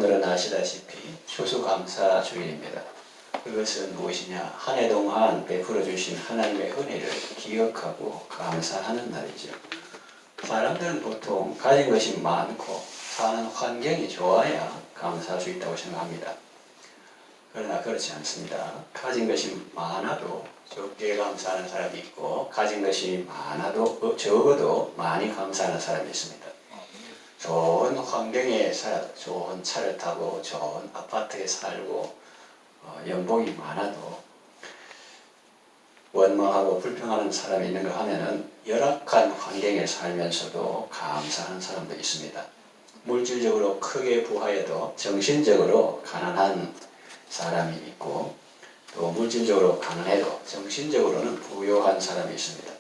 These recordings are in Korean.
오늘은 아시다시피 추수감사주일입니다. 그것은 무엇이냐? 한 해 동안 베풀어 주신 하나님의 은혜를 기억하고 감사하는 날이죠. 사람들은 보통 가진 것이 많고 사는 환경이 좋아야 감사할 수 있다고 생각합니다. 그러나 그렇지 않습니다. 가진 것이 많아도 적게 감사하는 사람이 있고, 가진 것이 많아도 적어도 많이 감사하는 사람이 있습니다. 좋은 환경에 살아도, 좋은 차를 타고 좋은 아파트에 살고 연봉이 많아도 원망하고 불평하는 사람이 있는가 하면은 열악한 환경에 살면서도 감사하는 사람도 있습니다. 물질적으로 크게 부하여도 정신적으로 가난한 사람이 있고, 또 물질적으로 가난해도 정신적으로는 부유한 사람이 있습니다.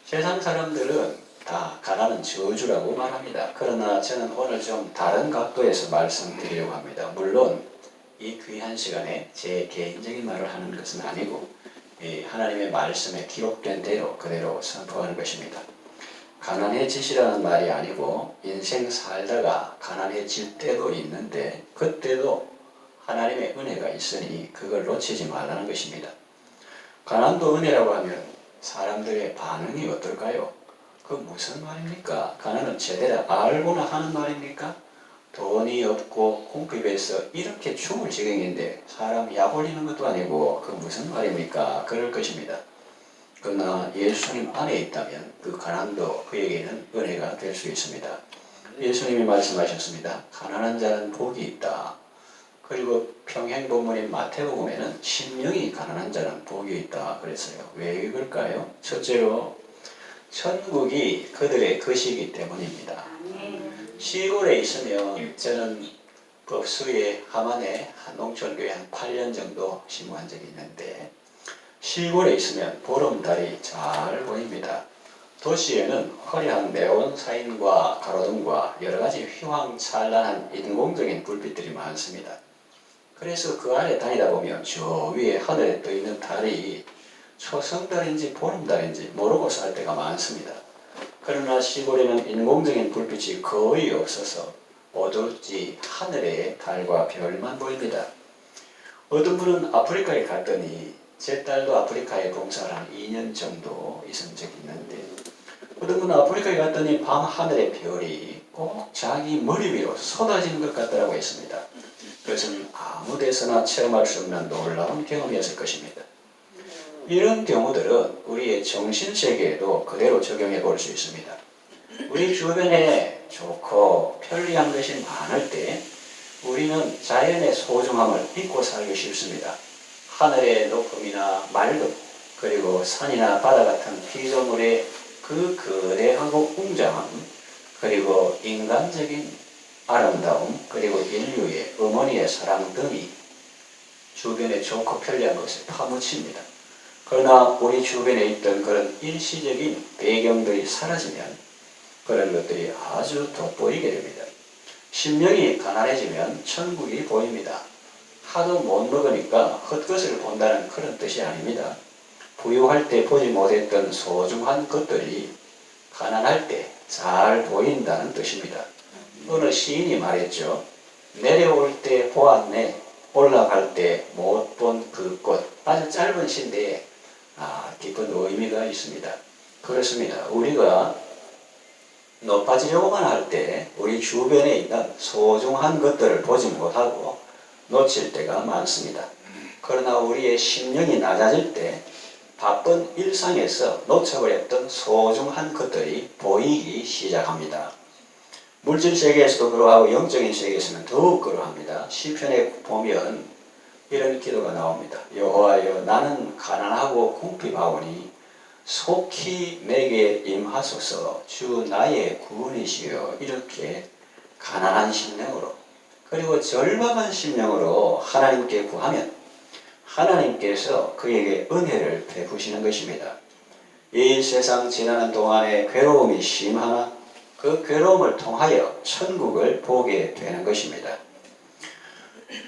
세상 사람들은 다 가난은 저주라고 말합니다. 그러나 저는 오늘 좀 다른 각도에서 말씀드리려고 합니다. 물론 이 귀한 시간에 제 개인적인 말을 하는 것은 아니고 하나님의 말씀에 기록된 대로 그대로 선포하는 것입니다. 가난해지시라는 말이 아니고, 인생 살다가 가난해질 때도 있는데 그때도 하나님의 은혜가 있으니 그걸 놓치지 말라는 것입니다. 가난도 은혜라고 하면 사람들의 반응이 어떨까요? 그 무슨 말입니까? 가난은 제대로 알고나 하는 말입니까? 돈이 없고 궁핍해서 이렇게 죽을 지경인데 사람 약 올리는 것도 아니고 그 무슨 말입니까? 그럴 것입니다. 그러나 예수님 안에 있다면 그 가난도 그에게는 은혜가 될 수 있습니다. 예수님이 말씀하셨습니다. 가난한 자는 복이 있다. 그리고 평행본문인 마태복음에는 심령이 가난한 자는 복이 있다 그랬어요. 왜 그럴까요? 첫째로 천국이 그들의 것이기 때문입니다. 시골에 있으면, 저는 법수의 함안에 한 농촌교회 한 8년 정도 심무한 적이 있는데, 시골에 있으면 보름달이 잘 보입니다. 도시에는 화려한 네온 사인과 가로등과 여러가지 휘황찬란한 인공적인 불빛들이 많습니다. 그래서 그 안에 다니다 보면 저 위에 하늘에 떠있는 달이 초승달인지 보름달인지 모르고 살 때가 많습니다. 그러나 시골에는 인공적인 불빛이 거의 없어서 오돌지 하늘에 달과 별만 보입니다. 어떤 분은 아프리카에 갔더니, 제 딸도 아프리카에 봉사를 한 2년 정도 있은 적이 있는데, 어떤 분은 아프리카에 갔더니 밤 하늘의 별이 꼭 자기 머리 위로 쏟아지는 것 같더라고 했습니다. 그것은 아무 데서나 체험할 수 없는 놀라운 경험이었을 것입니다. 이런 경우들은 우리의 정신세계에도 그대로 적용해 볼 수 있습니다. 우리 주변에 좋고 편리한 것이 많을 때 우리는 자연의 소중함을 잊고 살기 쉽습니다. 하늘의 높음이나 맑음, 그리고 산이나 바다 같은 피조물의 그 거대하고 웅장함, 그리고 인간적인 아름다움, 그리고 인류의 어머니의 사랑 등이 주변에 좋고 편리한 것을 파묻힙니다. 그러나 우리 주변에 있던 그런 일시적인 배경들이 사라지면 그런 것들이 아주 돋보이게 됩니다. 심령이 가난해지면 천국이 보입니다. 하도 못 먹으니까 헛것을 본다는 그런 뜻이 아닙니다. 부유할 때 보지 못했던 소중한 것들이 가난할 때 잘 보인다는 뜻입니다. 어느 시인이 말했죠. 내려올 때 보았네, 올라갈 때 못 본 그 꽃. 아주 짧은 시인데 깊은 의미가 있습니다. 그렇습니다. 우리가 높아지려고만 할 때 우리 주변에 있는 소중한 것들을 보지 못하고 놓칠 때가 많습니다. 그러나 우리의 심령이 낮아질 때 바쁜 일상에서 놓쳐버렸던 소중한 것들이 보이기 시작합니다. 물질 세계에서도 그러하고 영적인 세계에서는 더욱 그러합니다. 시편에 보면 이런 기도가 나옵니다. 여호와여, 나는 가난하고 궁핍하오니 속히 내게 임하소서. 주 나의 구원이시여. 이렇게 가난한 심령으로, 그리고 절박한 심령으로 하나님께 구하면 하나님께서 그에게 은혜를 베푸시는 것입니다. 이 세상 지나는 동안에 괴로움이 심하나 그 괴로움을 통하여 천국을 보게 되는 것입니다.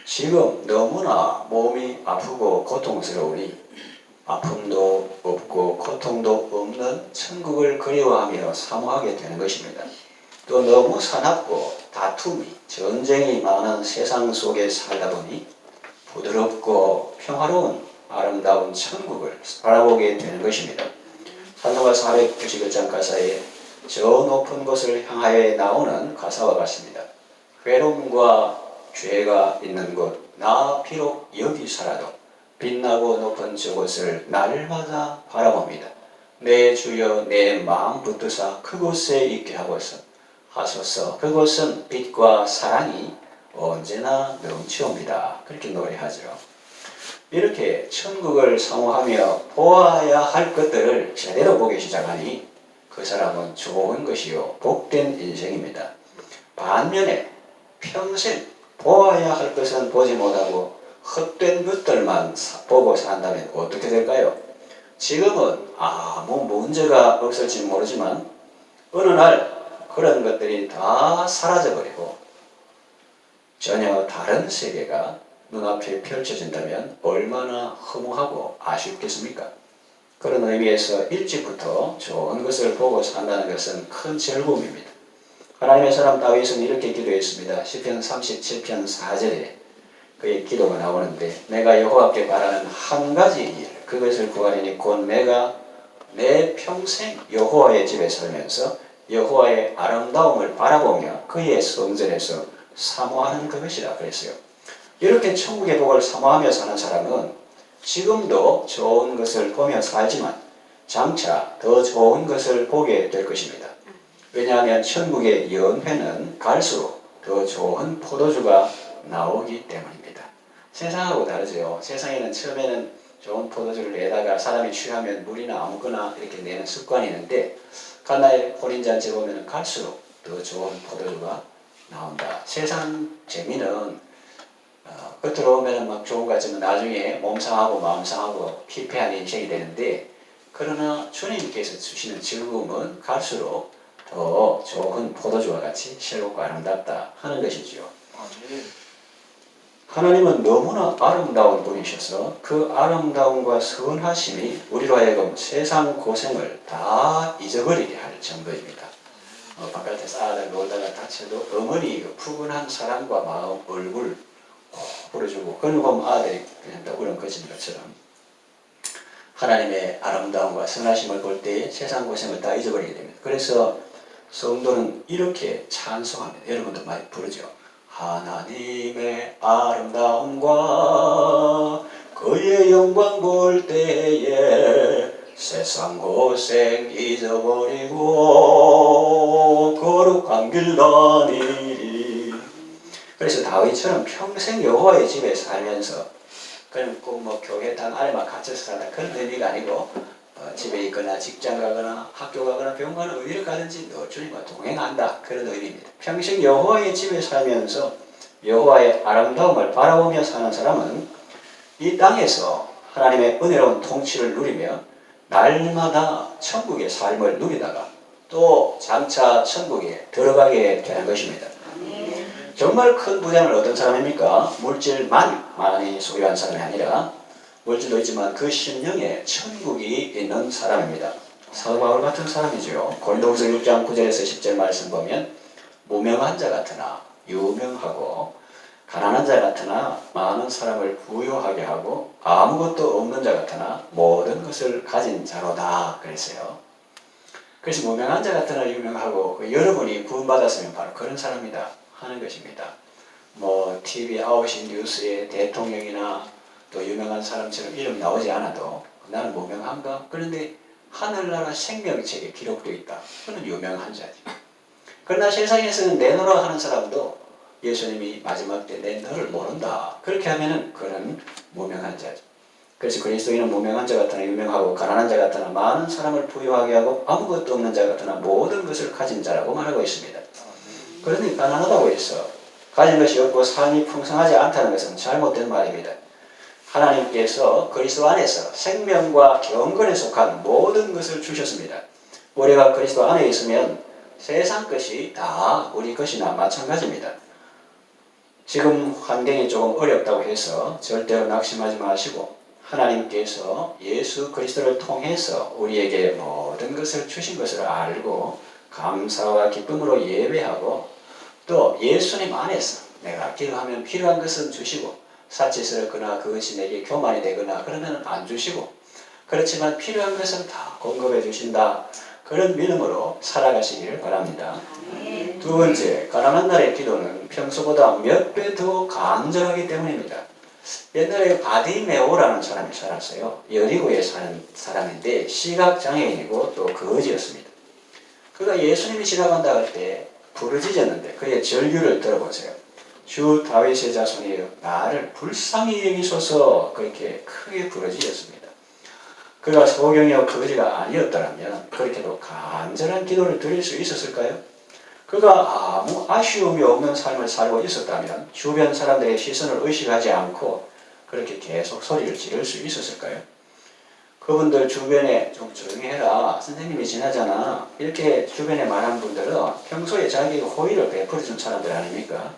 지금 너무나 몸이 아프고 고통스러우니 아픔도 없고 고통도 없는 천국을 그리워하며 사모하게 되는 것입니다. 또 너무 사납고 다툼이, 전쟁이 많은 세상 속에 살다 보니 부드럽고 평화로운 아름다운 천국을 바라보게 되는 것입니다. 찬송가 491장 가사에 저 높은 곳을 향하여 나오는 가사와 같습니다. 괴로움과 죄가 있는 곳, 나 비록 여기 살아도 빛나고 높은 저곳을 날마다 바라봅니다. 내 주여 내 마음 붙드사 그곳에 있게 하소서. 그곳은 빛과 사랑이 언제나 넘치옵니다. 그렇게 노래하죠. 이렇게 천국을 사모하며 보아야 할 것들을 제대로 보기 시작하니 그 사람은 좋은 것이요 복된 인생입니다. 반면에 평생 보아야 할 것은 보지 못하고 헛된 것들만 보고 산다면 어떻게 될까요? 지금은 아무 문제가 없을지 모르지만 어느 날 그런 것들이 다 사라져버리고 전혀 다른 세계가 눈앞에 펼쳐진다면 얼마나 허무하고 아쉽겠습니까? 그런 의미에서 일찍부터 좋은 것을 보고 산다는 것은 큰 즐거움입니다. 하나님의 사람 다윗은 이렇게 기도했습니다. 시편 37편 4절에 그의 기도가 나오는데 내가 여호와께 바라는 한 가지 일 그것을 구하리니 곧 내가 내 평생 여호와의 집에 살면서 여호와의 아름다움을 바라보며 그의 성전에서 사모하는 그것이라 그랬어요. 이렇게 천국의 복을 사모하며 사는 사람은 지금도 좋은 것을 보며 살지만 장차 더 좋은 것을 보게 될 것입니다. 왜냐하면 천국의 연회는 갈수록 더 좋은 포도주가 나오기 때문입니다. 세상하고 다르죠. 세상에는 처음에는 좋은 포도주를 내다가 사람이 취하면 물이나 아무거나 이렇게 내는 습관이 있는데 가나의 혼인잔치 보면 갈수록 더 좋은 포도주가 나온다. 세상 재미는 겉으로 보면 막 좋은 것 같지만 나중에 몸 상하고 마음 상하고 피폐한 인생이 되는데 그러나 주님께서 주시는 즐거움은 갈수록 더 좋은 포도주와 같이 새롭고 아름답다 하는 것이지요. 하나님은 너무나 아름다운 분이셔서 그 아름다움과 선하심이 우리로 하여금 세상 고생을 다 잊어버리게 할 정도입니다. 바깥에서 아들 놀다가 다쳐도 어머니 그 푸근한 사랑과 마음, 얼굴 부러주고 그런 거 보면 아들이 그냥 울음 거친 것처럼 하나님의 아름다움과 선하심을 볼 때 세상 고생을 다 잊어버리게 됩니다. 그래서 성도는 이렇게 찬송합니다. 여러분도 많이 부르죠. 하나님의 아름다움과 그의 영광 볼 때에 세상 고생 잊어버리고 거룩한 길 다니리. 그래서 다윗처럼 평생 여호와의 집에 살면서 그럼 꼭 뭐 교회당 안에만 갇혀서 산다 그런 의미가 아니고 집에 있거나 직장 가거나 학교 가거나 병원 가거나 어디를 가든지 너 주님과 동행한다 그런 의미입니다. 평생 여호와의 집에 살면서 여호와의 아름다움을 바라보며 사는 사람은 이 땅에서 하나님의 은혜로운 통치를 누리며 날마다 천국의 삶을 누리다가 또 장차 천국에 들어가게 되는 것입니다. 정말 큰 부장을 얻은 사람입니까? 물질만 많이 소유한 사람이 아니라 물질도 있지만 그 심령에 천국이 있는 사람입니다. 사도 바울 같은 사람이죠. 고린도후서 6장 9절에서 10절 말씀 보면 무명한 자 같으나 유명하고 가난한 자 같으나 많은 사람을 부유하게 하고 아무것도 없는 자 같으나 모든 것을 가진 자로다 그랬어요. 그래서 무명한 자 같으나 유명하고 여러분이 구원받았으면 바로 그런 사람이다 하는 것입니다. 뭐 TV 아웃인 뉴스에 대통령이나 또 유명한 사람처럼 이름 나오지 않아도 나는 무명한가? 그런데 하늘나라 생명책에 기록되어 있다. 그는 유명한 자지. 그러나 세상에서는 내 너라 하는 사람도 예수님이 마지막 때 내 너를 모른다. 그렇게 하면은 그는 무명한 자죠. 그래서 그리스도인은 무명한 자 같으나 유명하고 가난한 자 같으나 많은 사람을 부유하게 하고 아무것도 없는 자 같으나 모든 것을 가진 자라고 말하고 있습니다. 그러니 가난하다고 해서 가진 것이 없고 삶이 풍성하지 않다는 것은 잘못된 말입니다. 하나님께서 그리스도 안에서 생명과 경건에 속한 모든 것을 주셨습니다. 우리가 그리스도 안에 있으면 세상 것이 다 우리 것이나 마찬가지입니다. 지금 환경이 조금 어렵다고 해서 절대로 낙심하지 마시고 하나님께서 예수 그리스도를 통해서 우리에게 모든 것을 주신 것을 알고 감사와 기쁨으로 예배하고 또 예수님 안에서 내가 기도하면 필요한 것은 주시고 사치스럽거나 그것이 내게 교만이 되거나 그러면 안 주시고 그렇지만 필요한 것은 다 공급해 주신다. 그런 믿음으로 살아가시기를 바랍니다. 두 번째, 가난한 날의 기도는 평소보다 몇 배 더 간절하기 때문입니다. 옛날에 바디메오라는 사람이 살았어요. 여리고에 사는 사람인데 시각장애인이고 또 거지였습니다. 그가 예수님이 지나간다 할 때 부르짖었는데 그의 절규를 들어보세요. 주 다윗의 자손이여 나를 불쌍히 여기소서 그렇게 크게 부르짖었습니다. 그가 소경이요 거지가 아니었더라면 그렇게도 간절한 기도를 드릴 수 있었을까요? 그가 아무 아쉬움이 없는 삶을 살고 있었다면 주변 사람들의 시선을 의식하지 않고 그렇게 계속 소리를 지를 수 있었을까요? 그분들 주변에 좀 조용히 해라. 선생님이 지나잖아. 이렇게 주변에 말한 분들은 평소에 자기 호의를 베풀어준 사람들 아닙니까?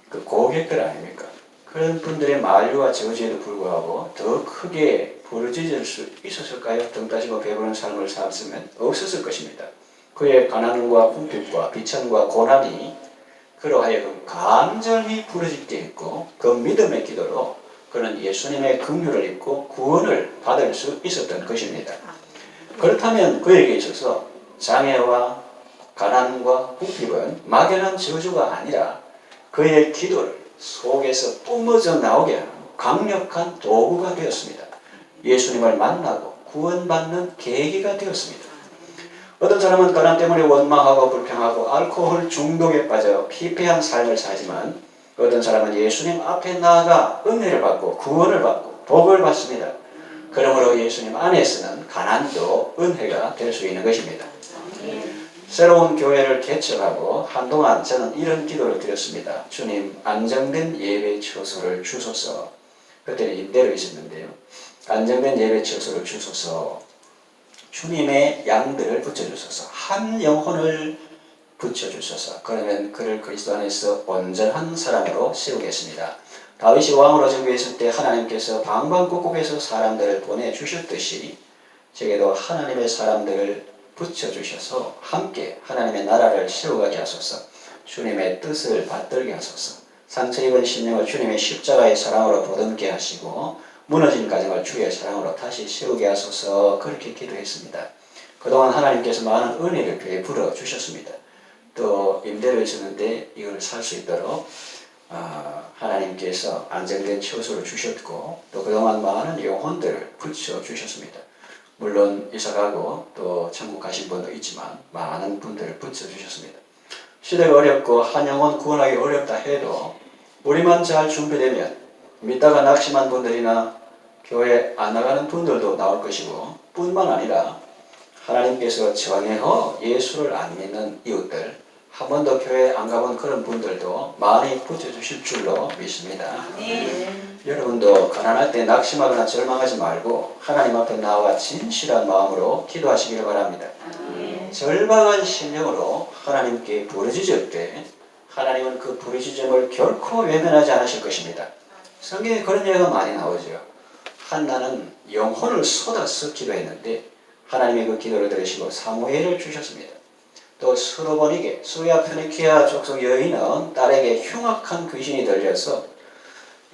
그 고객들 아닙니까? 그런 분들의 만류와 저주에도 불구하고 더 크게 부르짖을 수 있었을까요? 등 따지고 배부른 삶을 살았으면 없었을 것입니다. 그의 가난과 궁핍과 비천과 고난이 그로 하여금 간절히 부르짖게 했고 그 믿음의 기도로 그는 예수님의 긍휼을 입고 구원을 받을 수 있었던 것입니다. 그렇다면 그에게 있어서 장애와 가난과 궁핍은 막연한 저주가 아니라 그의 기도를 속에서 뿜어져 나오게 하는 강력한 도구가 되었습니다. 예수님을 만나고 구원받는 계기가 되었습니다. 어떤 사람은 가난 때문에 원망하고 불평하고 알코올 중독에 빠져 피폐한 삶을 살지만 어떤 사람은 예수님 앞에 나아가 은혜를 받고 구원을 받고 복을 받습니다. 그러므로 예수님 안에서는 가난도 은혜가 될 수 있는 것입니다. 새로운 교회를 개척하고 한동안 저는 이런 기도를 드렸습니다. 주님, 안정된 예배 처소를 주소서. 그때는 임대로 있었는데요. 안정된 예배 처소를 주소서. 주님의 양들을 붙여주소서. 한 영혼을 붙여주소서. 그러면 그를 그리스도 안에서 온전한 사람으로 세우겠습니다. 다윗이 왕으로 즉위했을 때 하나님께서 방방곡곡에서 사람들을 보내주셨듯이 제게도 하나님의 사람들을 붙여주셔서 함께 하나님의 나라를 세워가게 하소서. 주님의 뜻을 받들게 하소서. 상처 입은 심령을 주님의 십자가의 사랑으로 보듬게 하시고 무너진 가정을 주의 사랑으로 다시 세우게 하소서. 그렇게 기도했습니다. 그동안 하나님께서 많은 은혜를 베풀어 주셨습니다. 또 임대로 있었는데 이걸 살 수 있도록 하나님께서 안정된 처소를 주셨고 또 그동안 많은 영혼들을 붙여주셨습니다. 물론 이사가고 또 천국 가신 분도 있지만 많은 분들을 붙여주셨습니다. 시대가 어렵고 한 영혼 구원하기 어렵다 해도 우리만 잘 준비되면 믿다가 낙심한 분들이나 교회 안 나가는 분들도 나올 것이고 뿐만 아니라 하나님께서 전혀 예수를 안 믿는 이웃들 한 번도 교회 안 가본 그런 분들도 많이 붙여주실 줄로 믿습니다. 여러분도 가난할 때 낙심하거나 절망하지 말고 하나님 앞에 나와 진실한 마음으로 기도하시기를 바랍니다. 절박한 심령으로 하나님께 부르짖을 때 하나님은 그 부르짖음을 결코 외면하지 않으실 것입니다. 성경에 그런 예가 많이 나오죠. 한나는 영혼을 쏟아서 기도했는데 하나님이 그 기도를 들으시고 사무엘을 주셨습니다. 또 스로보닉에 수야 페니키아 족속 여인은 딸에게 흉악한 귀신이 들려서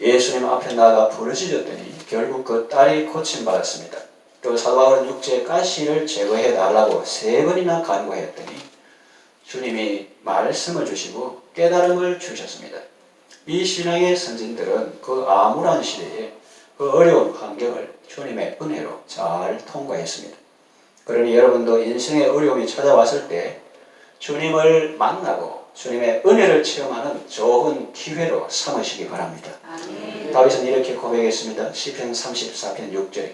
예수님 앞에 나아가 부르짖었더니 결국 그 딸이 고침받았습니다. 또 사도 바울은 육체의 가시를 제거해 달라고 3번이나 간구하였더니 주님이 말씀을 주시고 깨달음을 주셨습니다. 이 신앙의 선진들은 그 암울한 시대에 그 어려운 환경을 주님의 은혜로 잘 통과했습니다. 그러니 여러분도 인생의 어려움이 찾아왔을 때 주님을 만나고 주님의 은혜를 체험하는 좋은 기회로 삼으시기 바랍니다. 다윗은 이렇게 고백했습니다. 시편 34편 6절에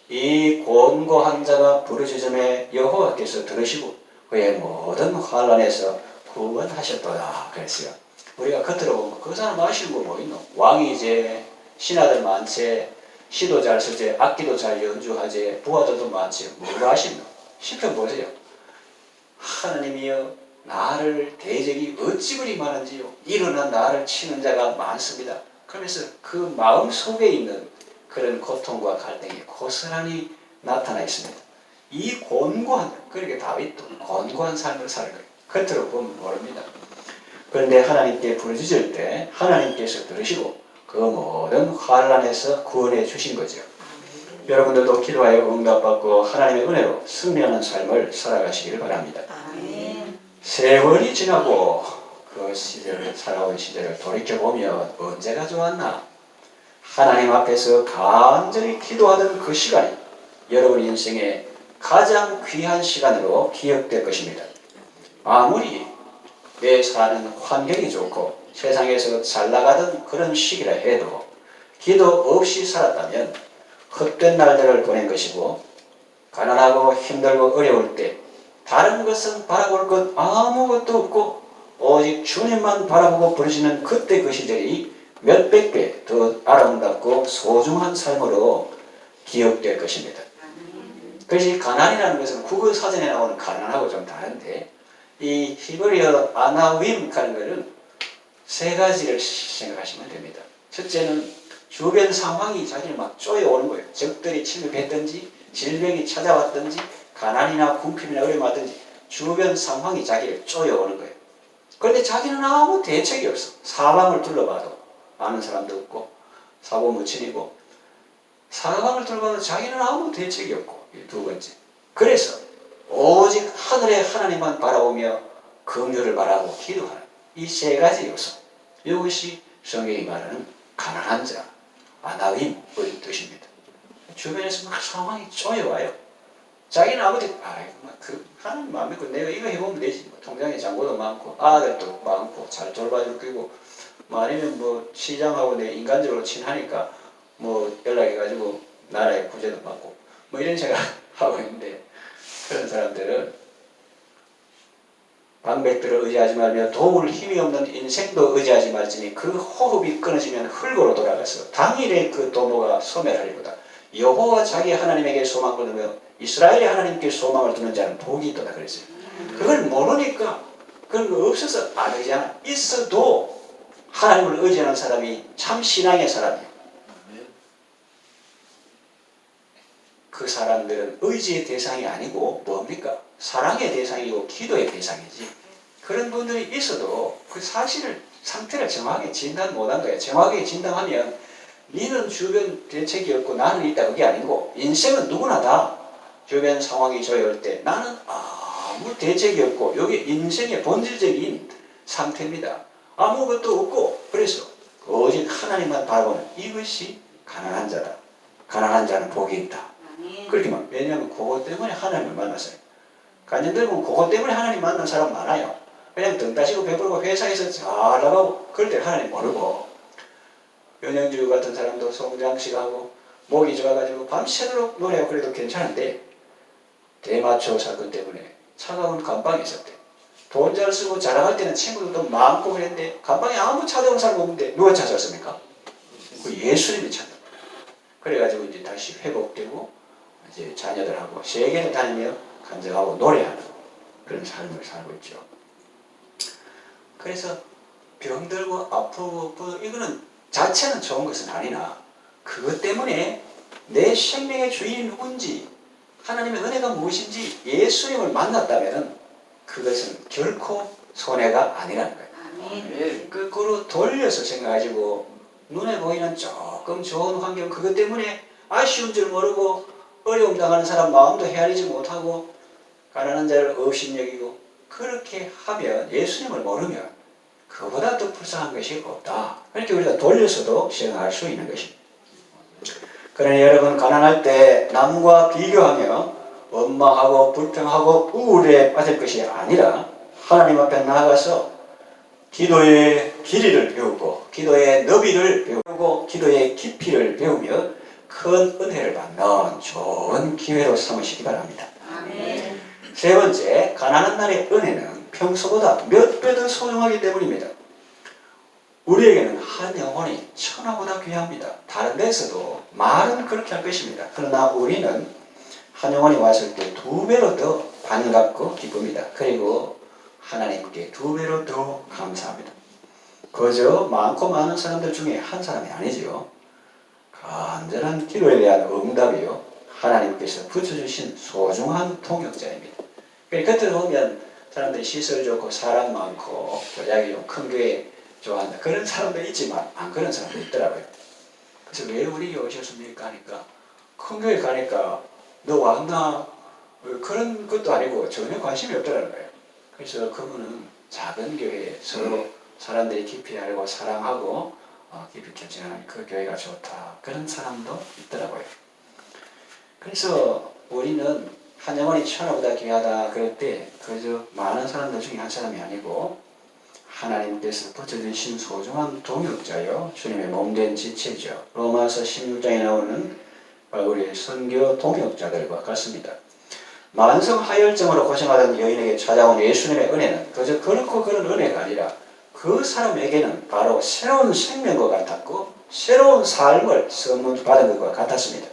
이 곤고한 자가 부르짖음에 여호와께서 들으시고 그의 모든 환난에서 구원하셨도다 그랬어요. 우리가 겉으로 보면 그 사람 아쉬운 거 뭐 있노? 왕이제, 신하들 많지, 시도 잘 쓰지, 악기도 잘 연주하지, 부하들도 많지, 뭘 아쉽노? 시편 보세요. 하나님이여 나를 대적이 어찌 그리 많은지요. 일어나 나를 치는 자가 많습니다. 그러면서 그 마음 속에 있는 그런 고통과 갈등이 고스란히 나타나 있습니다. 이 곤고한, 그러니까 다윗도 곤고한 삶을 살고 겉으로 보면 모릅니다. 그런데 하나님께 부르짖을 때 하나님께서 들으시고 그 모든 환난에서 구원해 주신 거죠. 여러분들도 기도하여 응답받고 하나님의 은혜로 승리하는 삶을 살아가시기를 바랍니다. 아멘. 세월이 지나고 그 시절을 살아온 시절을 돌이켜보면 언제가 좋았나? 하나님 앞에서 간절히 기도하던 그 시간이 여러분 인생의 가장 귀한 시간으로 기억될 것입니다. 아무리 내 사는 환경이 좋고 세상에서 잘 나가던 그런 시기라 해도 기도 없이 살았다면 헛된 날들을 보낸 것이고 가난하고 힘들고 어려울 때 다른 것은 바라볼 것 아무것도 없고 오직 주님만 바라보고 부르시는 그때 그 시절이 몇백 배 더 아름답고 소중한 삶으로 기억될 것입니다. 그것이 가난이라는 것은 국어 사전에 나오는 가난하고 좀 다른데 이 히브리어 아나윈 하는 것은 세 가지를 생각하시면 됩니다. 첫째는 주변 상황이 자기를 막 쪼여오는 거예요. 적들이 침입했든지 질병이 찾아왔든지 가난이나 궁핍이나 어려움이 왔든지 주변 상황이 자기를 쪼여오는 거예요. 그런데 자기는 아무 대책이 없어. 사방을 둘러봐도 아는 사람도 없고 사고무친이고 사방을 둘러봐도 자기는 아무 대책이 없고 두 번째. 그래서 오직 하늘의 하나님만 바라보며 긍휼을 바라고 기도하는 이 세 가지 요소. 이것이 성경이 말하는 가난한 자, 아나윈의 뜻입니다. 주변에서 막 상황이 쪼여와요. 자기는 아버지, 하나님 마음 믿고 내가 이거 해보면 되지. 뭐 통장에 잔고도 많고, 아들도 많고, 잘 돌봐줄 거고, 뭐 아니면 뭐 시장하고 내 인간적으로 친하니까 뭐 연락해가지고 나라의 구제도 받고, 뭐 이런 생각하고 있는데, 그런 사람들은 방백들을 의지하지 말며 도울 힘이 없는 인생도 의지하지 말지니 그 호흡이 끊어지면 흙으로 돌아가서 당일에 그 도모가 소멸하리보다 여호와 자기 하나님에게 소망을 두며 이스라엘의 하나님께 소망을 두는 자는 복이 있도다 그랬어요. 그걸 모르니까 그런 거 없어서 안 의지하나. 있어도 하나님을 의지하는 사람이 참 신앙의 사람이에요. 그 사람들은 의지의 대상이 아니고 뭡니까? 사랑의 대상이고 기도의 대상이지. 그런 분들이 있어도 그 사실을 상태를 정확하게 진단 못한 거예요. 정확하게 진단하면 니는 주변 대책이 없고 나는 있다 그게 아니고 인생은 누구나 다 주변 상황이 조여올 때 나는 아무 대책이 없고 여기 인생의 본질적인 상태입니다. 아무것도 없고 그래서 오직 하나님만 바라보는 이것이 가난한 자다. 가난한 자는 복이 있다. 그렇게 막 왜냐하면 그것 때문에 하나님을 만났어요. 간증들은 그것 때문에 하나님 만난 사람 많아요. 그냥 등 따시고 베풀고 회사에서 잘 나가고 그럴 때 하나님 모르고 연영주 같은 사람도 송장식하고 목이 좋아가지고 밤새도록 노래하고 그래도 괜찮은데 대마초 사건 때문에 차가운 감방에 있었대. 돈 잘 쓰고 자랑할 때는 친구들도 많고 그랬는데 감방에 아무 찾아온 사람 없는데 누가 찾았습니까? 그 예수님이 찾았다. 그래가지고 이제 다시 회복되고 이제 자녀들하고 세계를 다니며 간증하고 노래하는 그런 삶을 살고 있죠. 그래서 병들고 아프고 이거는 자체는 좋은 것은 아니나 그것 때문에 내 생명의 주인이 누군지 하나님의 은혜가 무엇인지 예수님을 만났다면 그것은 결코 손해가 아니라는 거예요. 거꾸로 돌려서 생각하시고 눈에 보이는 조금 좋은 환경 그것 때문에 아쉬운 줄 모르고 어려움 당하는 사람 마음도 헤아리지 못하고 가난한 자를 업신여기고 그렇게 하면 예수님을 모르면 그보다 더 불쌍한 것이 없다. 그렇게 우리가 돌려서도 생각할 수 있는 것입니다. 그러니 여러분 가난할 때 남과 비교하며 원망하고 불평하고 우울에 빠질 것이 아니라 하나님 앞에 나아가서 기도의 길이를 배우고 기도의 너비를 배우고 기도의 깊이를 배우며 큰 은혜를 받는 좋은 기회로 삼으시기 바랍니다. 아멘. 세 번째, 가난한 날의 은혜는 평소보다 몇 배 더 소중하기 때문입니다. 우리에게는 한 영혼이 천하보다 귀합니다. 다른 데서도 말은 그렇게 할 것입니다. 그러나 우리는 한 영혼이 왔을 때 두 배로 더 반갑고 기쁩니다. 그리고 하나님께 두 배로 더 감사합니다. 그저 많고 많은 사람들 중에 한 사람이 아니지요. 간절한 기도에 대한 응답이요. 하나님께서 붙여주신 소중한 동역자입니다. 겉으로 보면 사람들이 시설 좋고 사람 많고 교작이 좀 큰 교회 좋아한다. 그런 사람도 있지만 안 그런 사람도 있더라고요. 그래서 왜 우리 교회 오셨습니까? 하니까 큰 교회 가니까 너 왔나? 그런 것도 아니고 전혀 관심이 없더라는 거예요. 그래서 그분은 작은 교회에 서로 사람들이 깊이 알고 사랑하고 깊이 결정하는 그 교회가 좋다. 그런 사람도 있더라고요. 그래서 우리는 한 영혼이 천하보다 귀하다 그럴 때 그저 많은 사람들 중에 한 사람이 아니고 하나님께서 붙여주신 소중한 동역자요. 주님의 몸된 지체죠. 로마서 16장에 나오는 우리 선교 동역자들과 같습니다. 만성 하혈증으로 고생하던 여인에게 찾아온 예수님의 은혜는 그저 그렇고 그런 은혜가 아니라 그 사람에게는 바로 새로운 생명과 같았고 새로운 삶을 선물 받은 것과 같았습니다.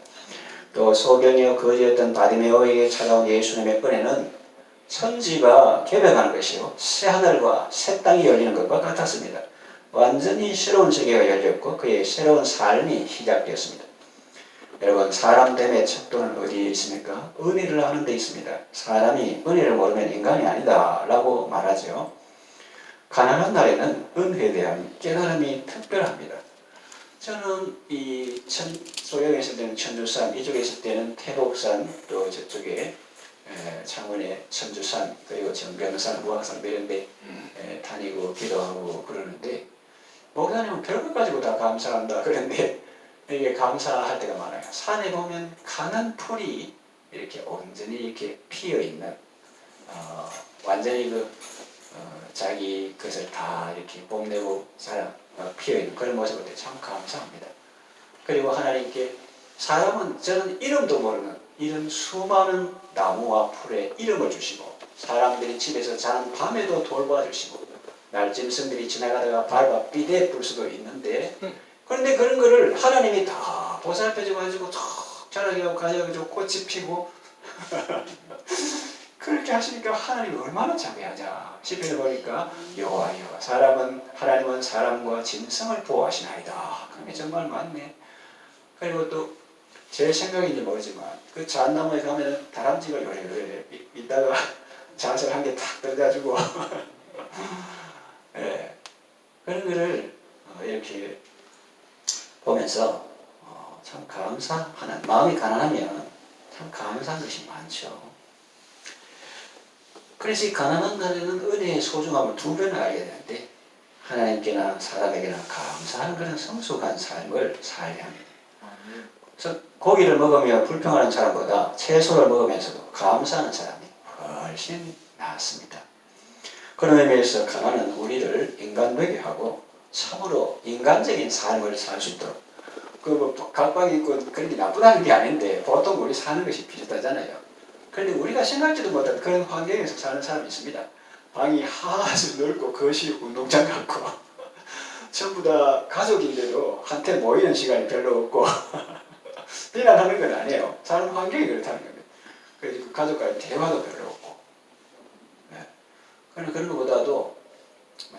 또 소경이요 거지였던 바디메오에게 찾아온 예수님의 은혜는 천지가 개벽하는 것이요 새 하늘과 새 땅이 열리는 것과 같았습니다. 완전히 새로운 세계가 열렸고 그의 새로운 삶이 시작되었습니다. 여러분 사람됨의 척도는 어디에 있습니까? 은혜를 하는 데 있습니다. 사람이 은혜를 모르면 인간이 아니다 라고 말하죠. 가난한 날에는 은혜에 대한 깨달음이 특별합니다. 저는 이 소경에 있을 때는 천주산, 이쪽에 있을 때는 태복산, 또 저쪽에 창원의 천주산, 그리고 정병산, 무학산 이런 데 다니고 기도하고 그러는데 목사님은 별것 가지고 다 감사한다 그런데 이게 감사할 때가 많아요. 산에 보면 가는 풀이 이렇게 온전히 이렇게 피어 있는 완전히 자기 것을 다 이렇게 뽐내고 피어 있는 그런 모습을 볼 때 참 감사합니다. 그리고 하나님께 사람은 저는 이름도 모르는 이런 수많은 나무와 풀에 이름을 주시고 사람들이 집에서 자는 밤에도 돌봐주시고 날짐승들이 지나가다가 밟아 삐대 불 수도 있는데 그런데 그런 거를 하나님이 다 보살펴줘가지고 탁 자라게 하고 가져가지고 꽃이 피고 그렇게 하시니까 하나님이 얼마나 자비하자 싶어 보니까 여호와 하나님은 사람과 짐승을 보호하시나이다. 그게 정말 맞네. 그리고 또 제 생각인지 모르지만 그 잣나무에 가면 다람쥐가 요래요래 있다가 잣을 한 개 탁 뜯어가지고 예, 그런 거를 이렇게 보면서 참 감사하는 마음이 가난하면 참 감사한 것이 많죠. 그래서 이 가난한 날에는 은혜의 소중함을 두 배나 알게 되는데 하나님께나 사람에게나 감사하는 그런 성숙한 삶을 살게 합니다. 그래서 고기를 먹으며 불평하는 사람보다 채소를 먹으면서도 감사하는 사람이 훨씬 낫습니다. 그런 의미에서 가난은 우리를 인간되게 하고 참으로 인간적인 삶을 살 수 있도록 각방이 있고 그런 게 나쁘다는 게 아닌데 보통 우리 사는 것이 비슷하잖아요. 그런데 우리가 생각지도 못한 그런 환경에서 사는 사람이 있습니다. 방이 아주 넓고 거실이 운동장 같고 전부 다 가족인데도 한테 모이는 시간이 별로 없고 비난하는 건 아니에요. 사는 환경이 그렇다는 겁니다. 그래서 그 가족과의 대화도 별로 없고 그런 것보다도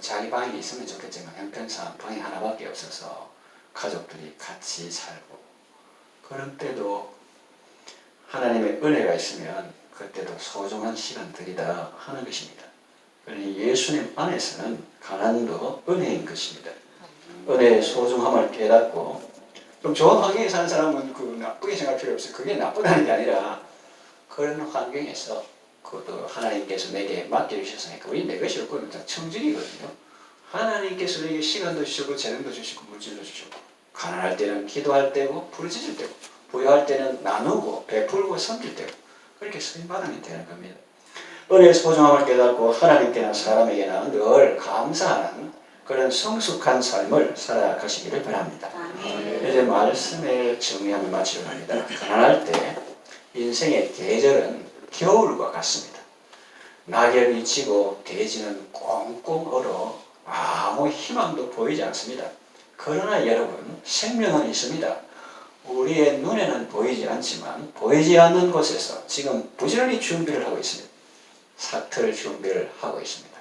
자기 방이 있으면 좋겠지만 형편상 방이 하나밖에 없어서 가족들이 같이 살고 그런 때도 하나님의 은혜가 있으면 그때도 소중한 시간들이다 하는 것입니다. 그러니 예수님 안에서는 가난도 은혜인 것입니다. 은혜의 소중함을 깨닫고 좀 좋은 환경에 사는 사람은 나쁘게 생각할 필요 없어요. 그게 나쁘다는 게 아니라 그런 환경에서 그것도 하나님께서 내게 맡겨주셨으니까 우리 내 것이 없고 다 청진이거든요. 하나님께서 내게 시간도 주시고 재능도 주시고 물질도 주시고 가난할 때는 기도할 때고 부르짖을 때고 부유할 때는 나누고 베풀고 섬길 때고 그렇게 쓰임받으면 되는 겁니다. 은혜의 소중함을 깨닫고 하나님께나 사람에게나 늘 감사하는 그런 성숙한 삶을 살아가시기를 바랍니다. 이제 말씀을 정리하며 마치려 합니다. 가난할 때 인생의 계절은 겨울과 같습니다. 낙엽이 지고 대지는 꽁꽁 얼어 아무 희망도 보이지 않습니다. 그러나 여러분 생명은 있습니다. 우리의 눈에는 보이지 않지만 보이지 않는 곳에서 지금 부지런히 준비를 하고 있습니다. 사틀 준비를 하고 있습니다.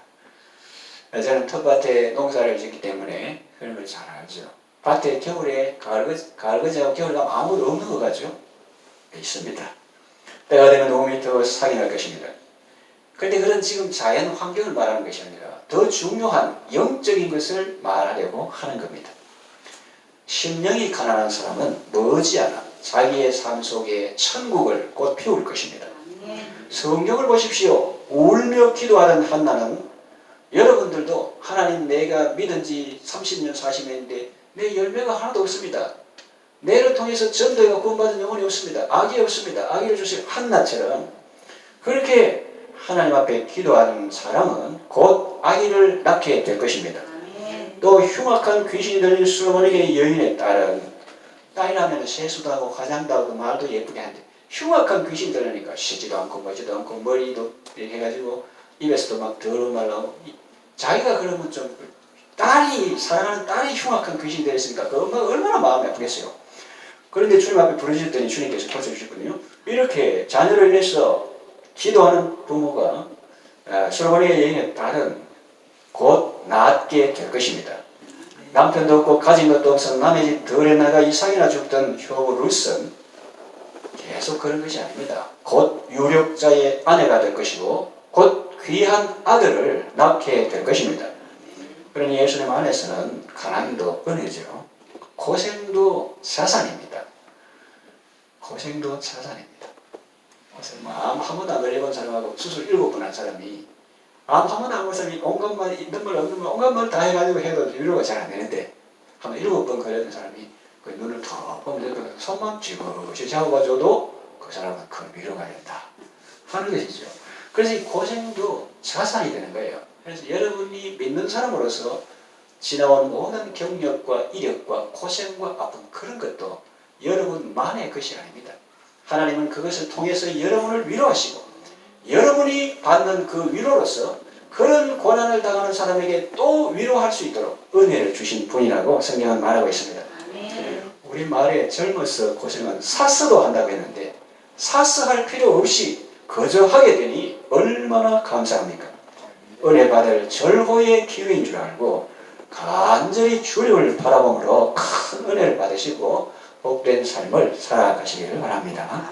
저는 텃밭에 농사를 짓기 때문에 그런 걸 잘 알죠. 밭에 겨울에 가을그제하고 겨울 가면 아무도 없는 것 같죠? 있습니다. 때가 되면 5m 상이 날 것입니다. 그런데 그런 지금 자연 환경을 말하는 것이 아니라 더 중요한 영적인 것을 말하려고 하는 겁니다. 심령이 가난한 사람은 머지않아 자기의 삶 속에 천국을 곧 피울 것입니다. 성경을 보십시오. 울며 기도하던 한나는 여러분들도 하나님 내가 믿은 지 30년 40년인데 내 열매가 하나도 없습니다. 내를 통해서 전도가 구원받은 영혼이 없습니다. 아기 없습니다. 아기를 주실 한나처럼 그렇게 하나님 앞에 기도하는 사람은 곧 아기를 낳게 될 것입니다. 또 흉악한 귀신이 들린 솔로몬에게 여인의 딸은 딸이 나면 세수도 하고 화장도 하고 말도 예쁘게 하는데 흉악한 귀신이 들으니까 쉬지도 않고 머지도 않고 머리도 이렇게 해가지고 입에서도 막 더러운 말 나오고 자기가 그러면 좀 딸이 사랑하는 딸이 흉악한 귀신이 되었으니까 그 엄마가 얼마나 마음이 아프겠어요. 그런데 주님 앞에 부르짖었더니 주님께서 고쳐주셨거든요. 이렇게 자녀를 위해서 기도하는 부모가 솔로몬의 여인의 딸은 곧 낳게 될 것입니다. 남편도 없고 가진 것도 없어 남의 집 덜에 나가 이삭이나 죽던 효부 룻은 계속 그런 것이 아닙니다. 곧 유력자의 아내가 될 것이고 곧 귀한 아들을 낳게 될 것입니다. 그러니 예수님 안에서는 가난도 은혜죠. 고생도 자산입니다. 고생도 자산입니다. 암 한 번도 안 걸려본 사람하고 수술 7번 한 사람이 암 한 번도 안 걸린 사람이 온갖 말 있는 말 없는 말 온갖 말 다 해가지고 해도 위로가 잘 안 되는데 한 번 7번 걸렸던 사람이 그 눈을 턱 보면 그 손만 쥐고쥐 잡아줘도 그 사람은 큰 위로가 된다 하는 것이죠. 그래서 이 고생도 자산이 되는 거예요. 그래서 여러분이 믿는 사람으로서 지나온 모든 경력과 이력과 고생과 아픔 그런 것도 여러분만의 것이 아닙니다. 하나님은 그것을 통해서 여러분을 위로하시고 여러분이 받는 그 위로로서 그런 고난을 당하는 사람에게 또 위로할 수 있도록 은혜를 주신 분이라고 성경은 말하고 있습니다. 우리 말에 젊어서 고생은 사스도 한다고 했는데 사스 할 필요 없이 거저 하게 되니 얼마나 감사합니까? 은혜 받을 절호의 기회인 줄 알고 간절히 주님을 바라봄으로 큰 은혜를 받으시고 복된 삶을 살아가시기를 바랍니다.